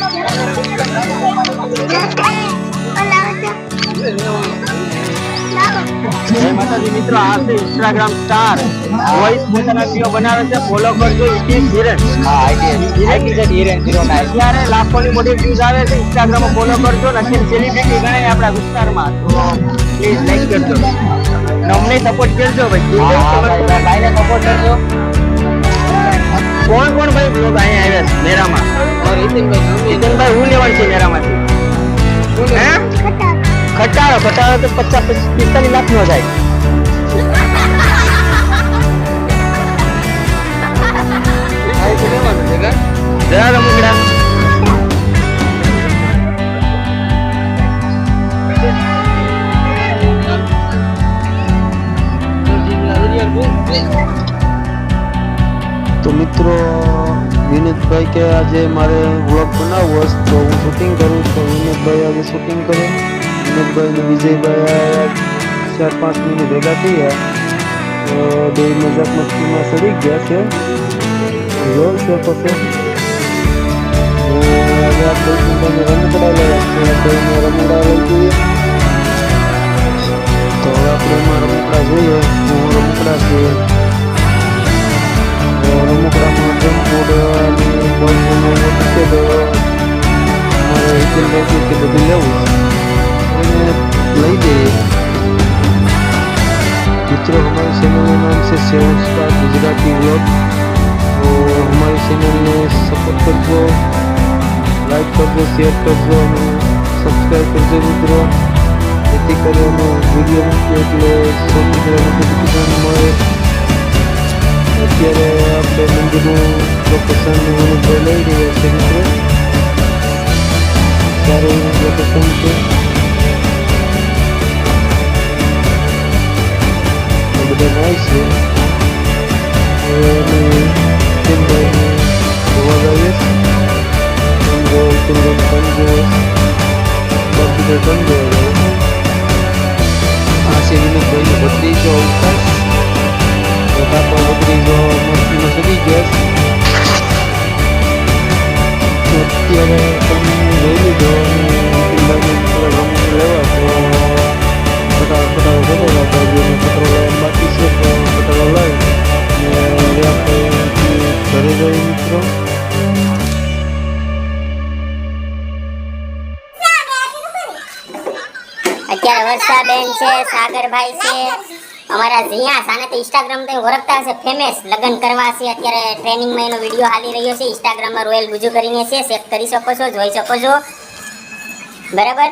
જય માતાજી મિત્રો, આ છે ઇન્સ્ટાગ્રામ સ્ટાર વોઇસ પોતાના વિડિયો બનાવે છે, ફોલો કરજો ઇટેક હિરેન. હા આઈટી હિરેન 09. અત્યારે લાખોની મોટી વ્યૂઝ આવે છે, ઇન્સ્ટાગ્રામ માં ફોલો કરજો. અને સેલિબ્રિટી ગણાય આપણા વિસ્તારમાં, તો પ્લીઝ લાઈક કરજો અને અમને સપોર્ટ કરજો ભાઈ. ભાઈને સપોર્ટ કરજો. કોણ કોણ ભાઈ બ્લોગ અહીંયા આવ્યા છે મેરામાં? હિતેનભાઈ હું લેવાનું છે મેરામાંથી? હે ખટારો તો 45 લાખ નો થાય. જરા રમકડા તો મિત્રો વિનોદભાઈ કે આજે મારે વ્લોગ બનાવવો હશે તો હું શૂટિંગ કરું. તો વિનોદભાઈ આજે શૂટિંગ કરે. વિનોદભાઈ ને વિજયભાઈ 4-5 મિનિટ ભેગા થયા તો બે મજાક મસ્તીમાં સડી ગયા છે. જોર છે પછી હવે આપણે રમકડા લેવા છે, રમકડા લઈ જઈએ. તો હવે આપણે એમાં રમકડા જોઈએ. રમકડા છે, રમકડામાં જમ્પોડ અને બોલનું ટિકિટ અમારે હિતેનભાઈ કે બધું લેવું એને લઈ જઈએ. મિત્રો हमारी चैनल का नाम से 7 स्टार गुजराती व्लॉग. तो हमारी चैनल ने सपोर्ट करजो, लाइक करजो, शेयर करजो અને સબસ્ક્રાઈબ કરજો મિત્રો. જેથી કરીને વિડીયો મૂકીએ એટલે સૌથી પહેલાં નોટિફિકેશન મળે. અત્યારે આપણે મંદિરનું લોકેશન વિનોદભાઈ લઈ રહ્યા છે મિત્રો. સારું લોકેશન છે. બધા નાઈસ છે. હવે અમે હિતેનભાઈને જોવા જઈએ. બાકી તો સમજો. આ છે વિનોદભાઈનો ભત્રીજો અવકાશ. કાકો ભત્રીજો મસ્તીમાં સડી ગયા. અત્યારે તમે જોઈ લીધો હિતેનભાઈને લેવા તો ફટાફટ ફટાફટ બાકી છે તો ફટાફટ લાવી અને હવે આપણે ઘરે જઈએ મિત્રો. અત્યારે વર્ષાબેન છે, સાગરભાઈ છે, અમારા જીયા સાને તો ઇન્સ્ટાગ્રામ તો ઓળખતા હશે, ફેમસ લગ્ન કરવા છે. અત્યારે ટ્રેનિંગમાં એનો વિડીયો હાલી રહ્યો છે. ઇન્સ્ટાગ્રામમાં રોયલ ગુજુ કરીને છે, ચેક કરી શકો છો, જોઈ શકો છો. બરાબર,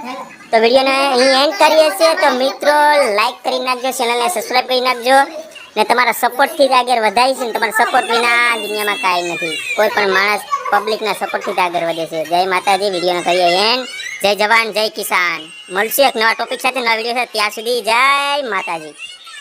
તો વિડીયોને અહીં એન્ડ કરીએ છીએ. તો મિત્રો લાઈક કરી નાખજો, ચેનલને સબસ્ક્રાઈબ કરી નાખજો ને તમારા સપોર્ટથી જ આગળ વધાય છે. ને તમારા સપોર્ટ વિના દુનિયામાં કાંઈ નથી. કોઈ પણ માણસ પબ્લિકના સપોર્ટથી જ આગળ વધે છે. જય માતાજી. વિડીયોને કરીએ એન્ડ. જય જવાન જય કિસાન. મળશે એક નવા ટોપિક સાથે, નવા વિડીયો સાથે. ત્યાં સુધી જય માતાજી.